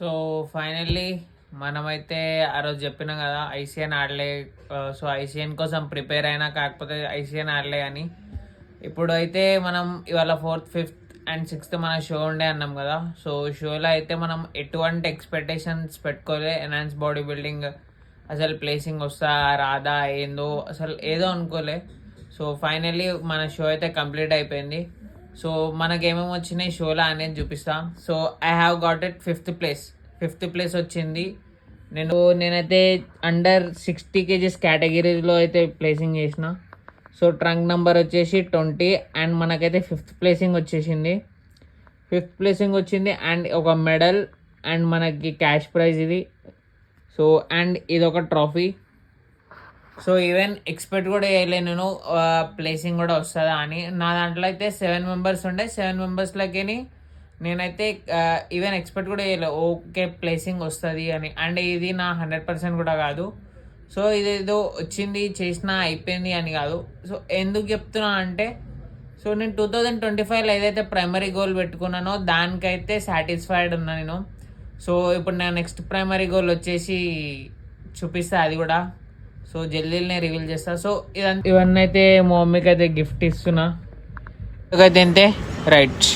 So finally మనమైతే ఆ రోజు చెప్పినాం కదా ఐసీఎన్ ఆడలే. సో ఐసీఎన్ కోసం ప్రిపేర్ అయినా, కాకపోతే ఐసీఎన్ ఆడలే అని. ఇప్పుడు అయితే మనం ఇవాళ 4th 5th అండ్ 6th మన షో ఉండే అన్నాం కదా. సో షోలో అయితే మనం ఎటువంటి ఎక్స్పెక్టేషన్స్ పెట్టుకోలే. ఎన్హాన్స్ బాడీ బిల్డింగ్ అసలు ప్లేసింగ్ వస్తా రాదా ఏందో అసలు ఏదో అనుకోలే. సో ఫైనల్లీ మన షో అయితే కంప్లీట్ అయిపోయింది. సో మనకేమేమి వచ్చినాయి షోలో అనేది చూపిస్తా. So I have got it 5th place వచ్చింది. నేనైతే అండర్ 60 kgs కేటగిరీలో అయితే ప్లేసింగ్ చేసిన. సో ట్రంక్ నెంబర్ వచ్చేసి 20 అండ్ మనకైతే 5th ప్లేసింగ్ వచ్చేసింది. 5th ప్లేసింగ్ వచ్చింది అండ్ ఒక మెడల్ అండ్ మనకి క్యాష్ ప్రైజ్ ఇది. సో అండ్ ఇది ఒక ట్రాఫీ. సో ఈవెన్ ఎక్స్పెక్ట్ కూడా చేయలేదు నేను ప్లేసింగ్ కూడా వస్తుందా అని. నా దాంట్లో అయితే 7 members ఉండే. 7 members నేనైతే ఈవెన్ ఎక్స్పెక్ట్ కూడా చేయలేదు ఓకే ప్లేసింగ్ వస్తుంది అని. అండ్ ఇది నా 100% కూడా కాదు. సో ఇదేదో వచ్చింది చేసిన అయిపోయింది అని కాదు. సో ఎందుకు చెప్తున్నా అంటే, సో నేను 2025లో ఏదైతే ప్రైమరీ గోల్ పెట్టుకున్నానో దానికైతే సాటిస్ఫైడ్ ఉన్నా నేను. సో ఇప్పుడు నా నెక్స్ట్ ప్రైమరీ గోల్ వచ్చేసి చూపిస్తా అది కూడా. సో జల్దీనే రివీల్ చేస్తా. సో ఇవన్నీ అయితే మా మమ్మీకి అయితే గిఫ్ట్ ఇస్తున్నా. అయితే రైట్.